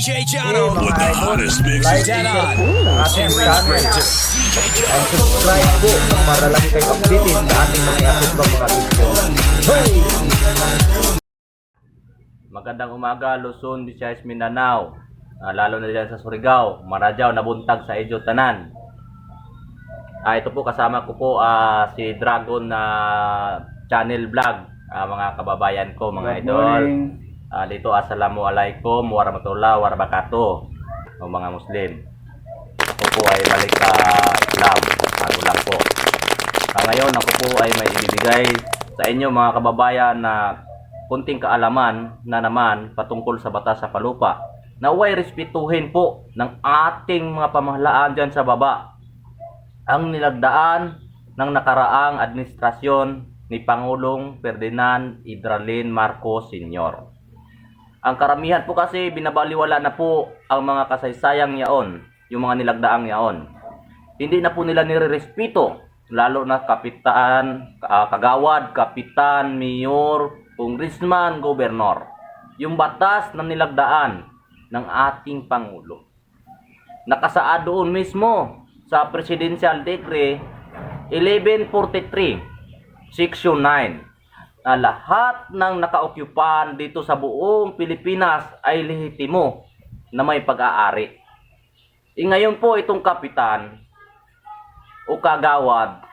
DJ Hey Jano. mga idol, Hottest mix like is and dead share on. po ang ating San channel Printer. and subscribe po para lagi kayong updated sa ating mga i-upload pang mga video. Hey! Magandang umaga, Luzon, Visayas, Mindanao. Lalo na dyan sa Surigao, Maradjao, nabuntag sa Edyo Tanan. Ito po, kasama ko po si Dragon na channel vlog. Mga kababayan ko, mga Good idol. morning. Dito, assalamualaikum warahmatullahi wabarakatuh. O mga Muslim. Ako po ay balik sa Islam. Bago lang po. Ngayon, ako po ay may ibibigay sa inyo mga kababayan na kunting kaalaman na naman patungkol sa batas sa palupa. Naway respetuhin po ng ating mga pamahalaan dyan sa baba ang nilagdaan ng nakaraang administrasyon ni Pangulong Ferdinand Idralin Marcos Sr. Ang karamihan po kasi binabaliwala na po ang mga kasaysayang yaon, yung mga nilagdaang yaon. Hindi na po nila nirerespeto, lalo na kapitan, kagawad, kapitan, mayor, congressman, gobernador. Yung batas na nilagdaan ng ating Pangulo. Nakasaad doon mismo sa Presidential Decree 1143, Section 9, na lahat ng naka-occupant dito sa buong Pilipinas ay lehitimo na may pag-aari. Ngayon po itong kapitan o kagawad,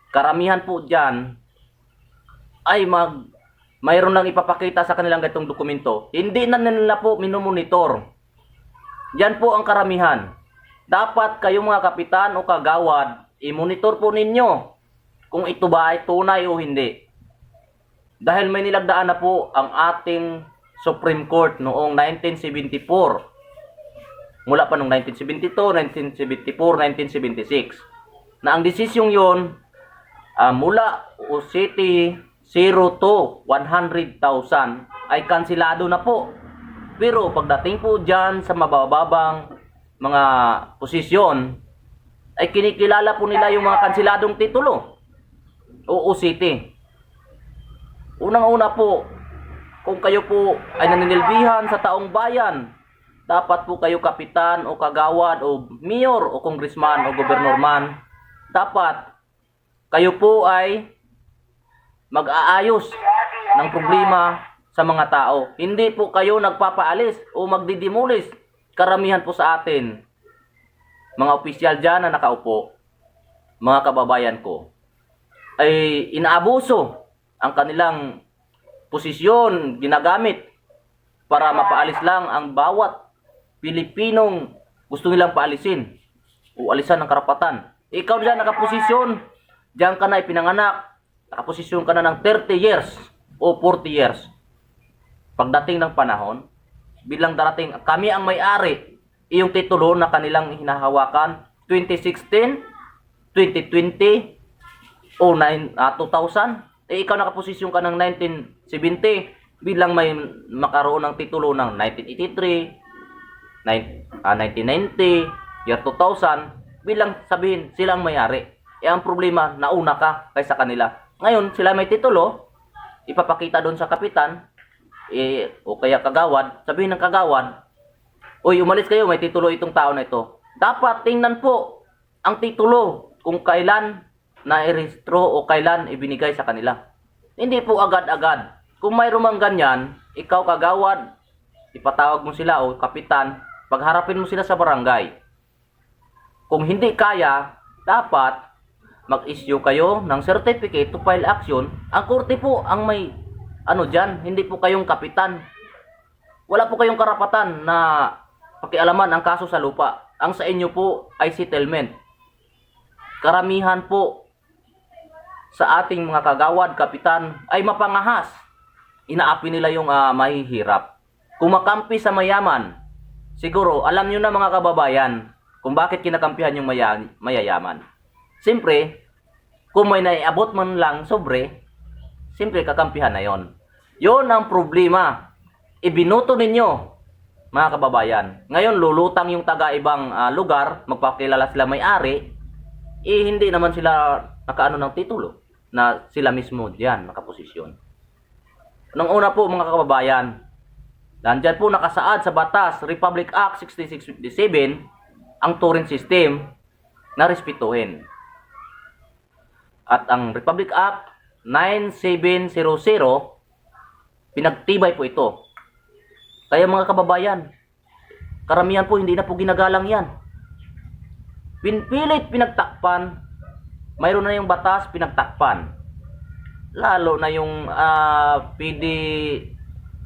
karamihan po dyan ay mayroon lang ipapakita sa kanilang ganitong dokumento. Hindi na nila po minomonitor. Yan po ang karamihan. Dapat kayong mga kapitan o kagawad, i-monitor po ninyo kung ito ba ay tunay o hindi. Dahil may nilagdaan na po ang ating Supreme Court noong 1974. Mula pa noong 1972, 1974, 1976. Na ang desisyong yon mula o city 0 to 100,000 ay kansilado na po. Pero pagdating po dyan sa mabababang mga posisyon, ay kinikilala po nila yung mga kansiladong titulo o city. Unang-una po, kung kayo po ay naninilbihan sa taong bayan, dapat po kayo kapitan o kagawad o mayor o congressman o gobernadorman, dapat kayo po ay mag-aayos ng problema sa mga tao. Hindi po kayo nagpapaalis o magdidimulis. Karamihan po sa atin, mga opisyal dyan na nakaupo, mga kababayan ko, ay inaabuso ang kanilang posisyon, ginagamit para mapaalis lang ang bawat Pilipinong gusto nilang paalisin o alisan ng karapatan. Ikaw dyan nakaposisyon, dyan ka na ipinanganak, nakaposisyon ka na ng 30 years o 40 years. Pagdating ng panahon, bilang darating, kami ang may-ari, iyong titulo na kanilang hinahawakan, 2016, 2020, o 2000, ikaw nakaposisyon ka ng 1970, bilang may makaroon ng titulo ng 1983, 1990, year 2000, bilang sabihin, sila ang may-ari. Ang problema, nauna ka kaysa kanila. Ngayon, sila may titulo, ipapakita doon sa kapitan, o kaya kagawad, sabihin ng kagawad, uy, umalis kayo, may titulo itong tao na ito. Dapat tingnan po ang titulo kung kailan na-rehistro o kailan ibinigay sa kanila. Hindi po agad-agad. Kung mayroon mang ganyan, ikaw kagawad, ipatawag mo sila o kapitan, pagharapin mo sila sa barangay. Kung hindi kaya, dapat mag-issue kayo ng certificate to file action. Ang korte po ang may dyan, hindi po kayong kapitan. Wala po kayong karapatan na pakialaman ang kaso sa lupa. Ang sa inyo po ay settlement. Karamihan po sa ating mga kagawad, kapitan, ay mapangahas. Inaapi nila yung mahihirap. Kumakampi sa mayaman. Siguro, alam nyo na mga kababayan, kung bakit kinakampihan yung mayayaman. Siyempre, kung may naiabot man lang sobre, siyempre kakampihan na yon. Yon ang problema. Ibinuto ninyo, mga kababayan. Ngayon, lulutang yung taga-ibang lugar, magpakilala sila may-ari, hindi naman sila nakaano ng titulo na sila mismo diyan nakaposisyon. Nung una po, mga kababayan, Nandyan po nakasaad sa batas, Republic Act 6657, ang touring system na respetuhin. At ang Republic Act 9700, pinagtibay po ito. Kaya mga kababayan, karamihan po hindi na po ginagalang yan. Pinpilit pinagtakpan, mayroon na yung batas pinagtakpan. Lalo na yung PD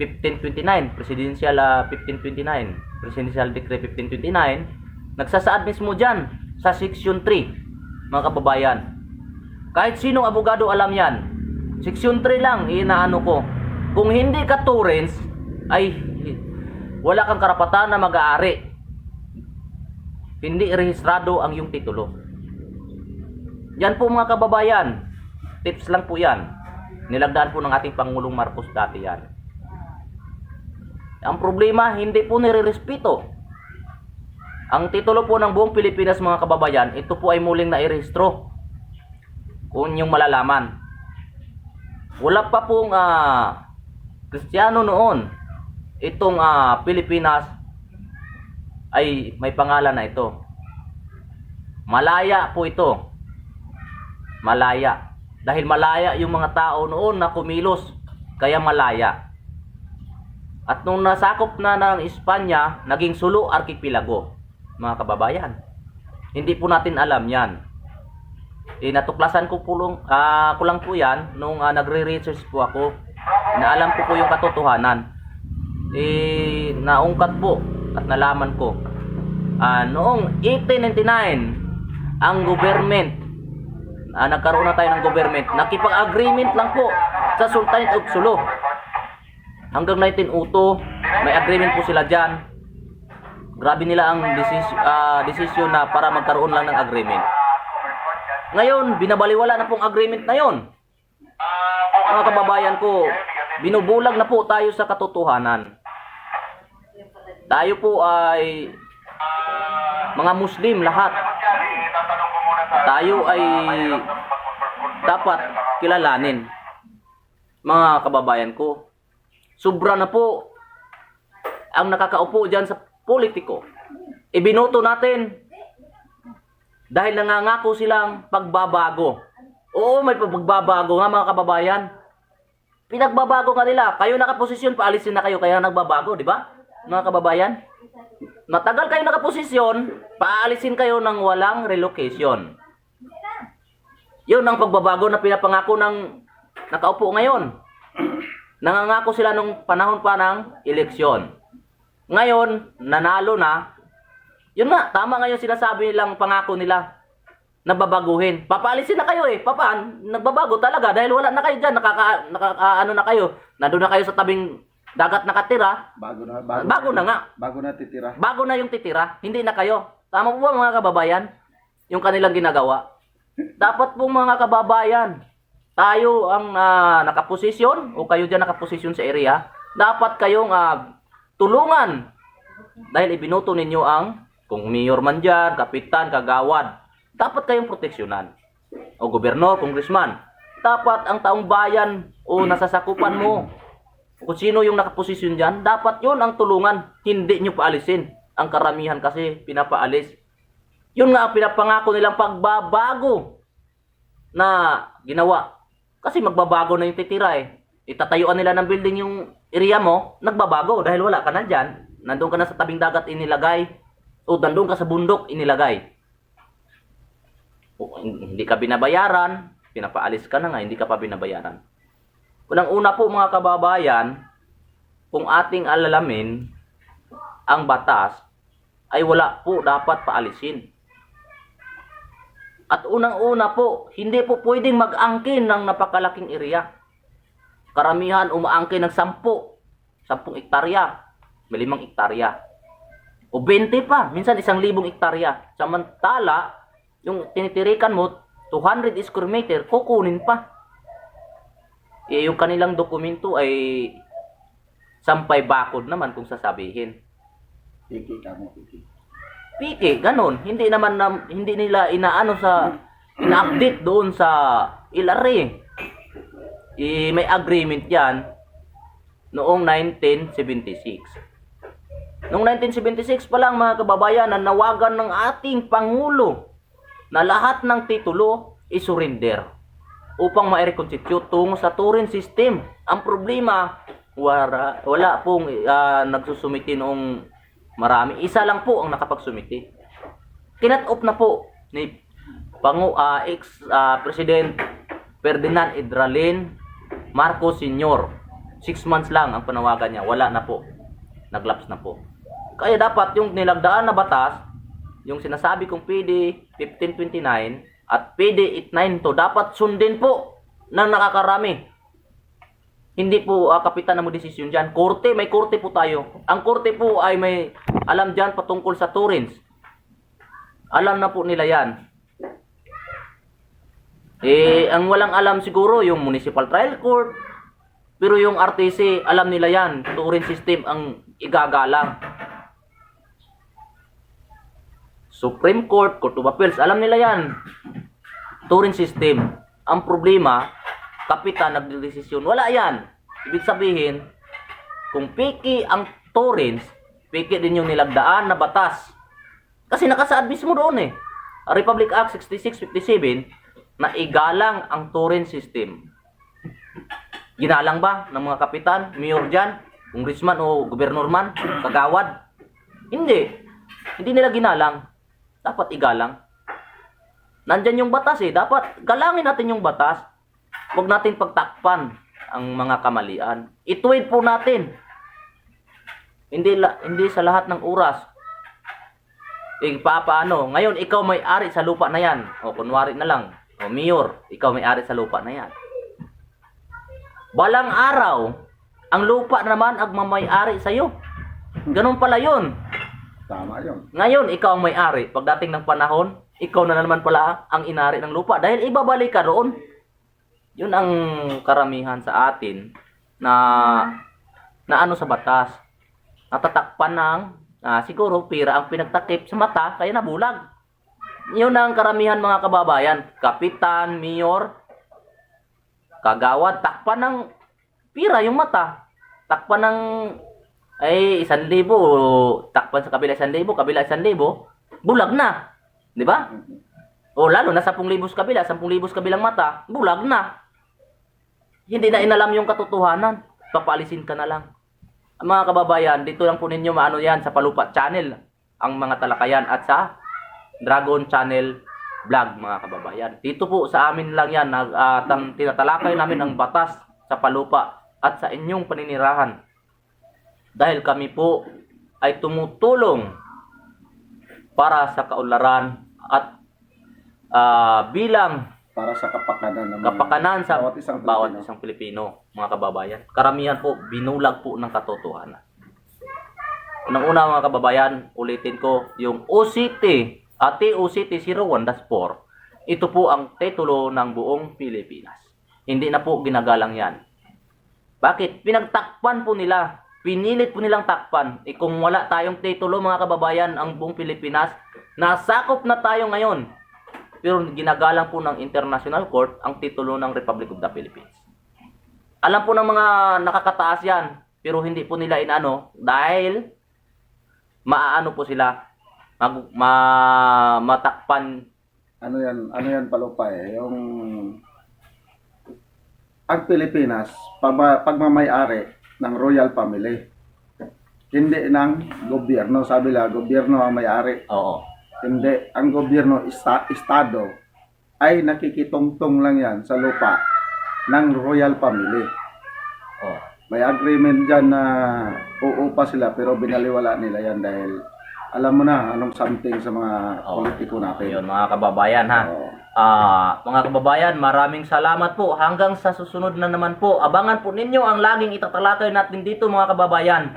1529, Presidential 1529, Presidential Decree 1529, nagsasaad mismo dyan sa Section 3, mga kababayan. Kahit sinong abogado alam yan. Section 3 lang, inaano ko. Kung hindi ka tourist, ay wala kang karapatan na mag-aari. Hindi rehistrado ang iyong titulo. Yan po mga kababayan. Tips lang po yan. Nilagdaan po ng ating Pangulong Marcos dati yan. Ang problema, hindi po nire-respeto. Ang titulo po ng buong Pilipinas mga kababayan, ito po ay muling nairehistro. Kung yung malalaman. Wala pa pong Kristiyano noon. Itong Pilipinas ay may pangalan na ito. Malaya po ito. Malaya. Dahil malaya yung mga tao noon na kumilos. Kaya malaya. At nung nasakop na ng Espanya, naging Sulu Archipelago. Mga kababayan. Hindi po natin alam yan. Natuklasan ko lang po yan nung nagre-research po ako. Na alam ko po yung katotohanan. Naungkat po at nalaman ko. Noong 1899, ang government, nagkaroon na tayo ng government, nakipag-agreement lang po sa Sultanate of Sulu. Hanggang 1902, may agreement po sila dyan. Grabe nila ang desisyon na para magkaroon lang ng agreement. Ngayon, binabaliwala na pong agreement na yon. Mga kababayan ko, binubulag na po tayo sa katotohanan. Tayo po ay mga Muslim lahat. Tayo ay dapat kilalanin. Mga kababayan ko, sobra na po ang nakakaupo dyan sa politiko. Ibinoto natin dahil nangangako silang pagbabago. Oo, may pagbabago nga mga kababayan. Pinagbabago nga nila. Kayo nakaposisyon, paalisin na kayo kaya nagbabago, di ba? Mga kababayan. Matagal kayo nakaposisyon, paalisin kayo ng walang relocation. Yun ang pagbabago na pinapangako ng nakaupo ngayon. Nangangako sila nung panahon pa ng eleksyon. Ngayon, nanalo na. Yun nga, tama nga yung sinasabi nilang pangako nila na babaguhin. Papaalisin na kayo eh. Papaan? Nagbabago talaga dahil wala na kayo dyan. Ano na kayo? Nandun na kayo sa tabing dagat nakatira. Bago na nga. Bago na titira. Bago na yung titira. Hindi na kayo. Tama po ba mga kababayan? Yung kanilang ginagawa. Dapat po mga kababayan, tayo ang nakaposisyon o kayo dyan nakaposisyon sa area. Dapat kayong tulungan. Dahil ibinoto ninyo ang kung mayor man dyan, kapitan, kagawad, dapat kayong proteksyonan. O gobernador, congressman, dapat ang taong bayan o nasasakupan mo, kung sino yung nakaposisyon dyan, dapat yun ang tulungan, hindi nyo paalisin. Ang karamihan kasi pinapaalis. Yun nga ang pinapangako nilang pagbabago na ginawa. Kasi magbabago na yung titira eh. Itatayuan nila ng building yung area mo, nagbabago dahil wala ka na dyan. Nandun ka na sa tabing dagat inilagay. O nandun ka sa bundok inilagay. O, hindi ka binabayaran, pinapaalis ka na nga, hindi ka pa binabayaran. Unang-una po mga kababayan, kung ating alalamin, ang batas ay wala po dapat paalisin. At unang-una po, hindi po pwedeng mag-angkin ng napakalaking area. Karamihan umaangkin ng 10 hektarya, may 5 hektarya. O 20 pa, minsan 1,000 hektarya. Samantala, yung tinitirikan mo, 200 square meter, kukunin pa. Yung kanilang dokumento ay sampay bakod naman kung sasabihin. Piki ka mo, piki. Piki, ganun. Hindi nila ina-update doon sa LRA. May agreement yan. noong 1976. Noong 1976 pa lang mga kababayan, nanawagan ng ating Pangulo na lahat ng titulo isurrender upang ma-reconstitute tungo sa Turin system. Ang problema, wala pong nagsusumiti noong marami. Isa lang po ang nakapagsumiti. Kinat-off na po ni ex-President Ferdinand Idralin Marcos Sr. 6 months lang ang panawagan niya. Wala na po. Naglaps na po. Kaya dapat yung nilagdaan na batas, yung sinasabi kong PD 1529 at PD 892, dapat sundin po ng nakakarami. Hindi po kapitan na magdesisyon dyan. Korte, may korte po tayo. Ang korte po ay may alam dyan patungkol sa Torrens. Alam na po nila yan. Ang walang alam siguro yung Municipal Trial Court. Pero yung RTC, alam nila yan. Torrens system ang igagalang. Supreme Court, Court of Appeals, alam nila yan. Torrens system. Ang problema, kapitan nagdesisyon. Wala yan. Ibig sabihin, kung piki ang Torrens, piki din yung nilagdaan na batas. Kasi nakasaad mismo doon Republic Act 6657 na igalang ang Torrens system. Ginalang ba ng mga kapitan, mayor dyan, congressman o gobernur man, kagawad? Hindi. Hindi nila ginalang. Dapat igalang. Nandyan yung batas Dapat galangin natin yung batas. Huwag natin pagtakpan ang mga kamalian. Ituwid po natin. Hindi sa lahat ng oras. Paano? Ngayon, ikaw may-ari sa lupa na yan. O, kunwari na lang. O, mayor, ikaw may-ari sa lupa na yan. Balang araw, ang lupa naman ang mamay-ari sa'yo. Ganun pala yun. Tama yun. Ngayon, ikaw ang may-ari. Pagdating ng panahon, ikaw na naman pala ang inari ng lupa. Dahil ibabalik ka roon. Yun ang karamihan sa atin na ano sa batas. Natatakpan ng siguro pira ang pinagtakip sa mata kaya nabulag. Yun ang karamihan mga kababayan. Kapitan, mayor, kagawad, takpan ng pira yung mata. Takpan ng 1,000, takpan sa kabila 1,000, kabila 1,000, bulag na. Di ba? O lalo na 10,000 sa kabila, 10,000 sa kabilang mata, bulag na. Hindi na inalam yung katotohanan. Papaalisin ka na lang. Mga kababayan, dito lang po ninyo maano yan sa Palupa Channel, ang mga talakayan at sa Dragon Channel Vlog, mga kababayan. Dito po sa amin lang yan, tinatalakay namin ang batas sa Palupa at sa inyong paninirahan. Dahil kami po ay tumutulong para sa kaunlaran at bilang Para sa kapakanan sa bawat isang Pilipino, mga kababayan. Karamihan po, binulag po ng katotohanan. Unang-una mga kababayan, ulitin ko, yung OCT at OCT 01-4, ito po ang titulo ng buong Pilipinas. Hindi na po ginagalang yan. Bakit? Pinagtakpan po nila. Pinilit po nilang takpan. Kung wala tayong titulo mga kababayan, ang buong Pilipinas, nasakop na tayo ngayon. Pero ginagalang po ng International Court ang titulo ng Republic of the Philippines. Alam po ng mga nakakataas yan, pero hindi po nila inano dahil maaano po sila, matakpan. Ano yan Palupa yung ang Pilipinas, pagmamay-ari ng royal family. Hindi ng gobyerno. Sabi lang, gobyerno ang may-ari. Oo. Hindi. Ang gobyerno, estado, ay nakikitungtong lang yan sa lupa ng royal family. Oh. May agreement dyan na uupa sila pero binaliwala nila yan dahil alam mo na anong something sa mga politiko natin. Yun mga kababayan ha. Mga kababayan, maraming salamat po. Hanggang sa susunod na naman po. Abangan po ninyo ang laging itatalakay natin dito mga kababayan.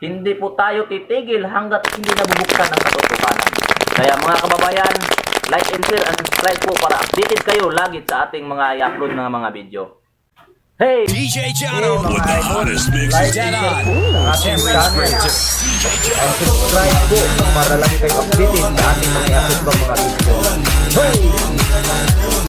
Hindi po tayo titigil hanggat hindi nabubuksan ang katotohanan. Kaya mga kababayan, like and share and subscribe po para updated kayo lagi sa ating mga i-upload na mga video. Hey! DJ Jano with the hottest mix. Like and share po ang ating channel. And subscribe po para lagi kayo updated sa ating mga i-upload mga video. Hey!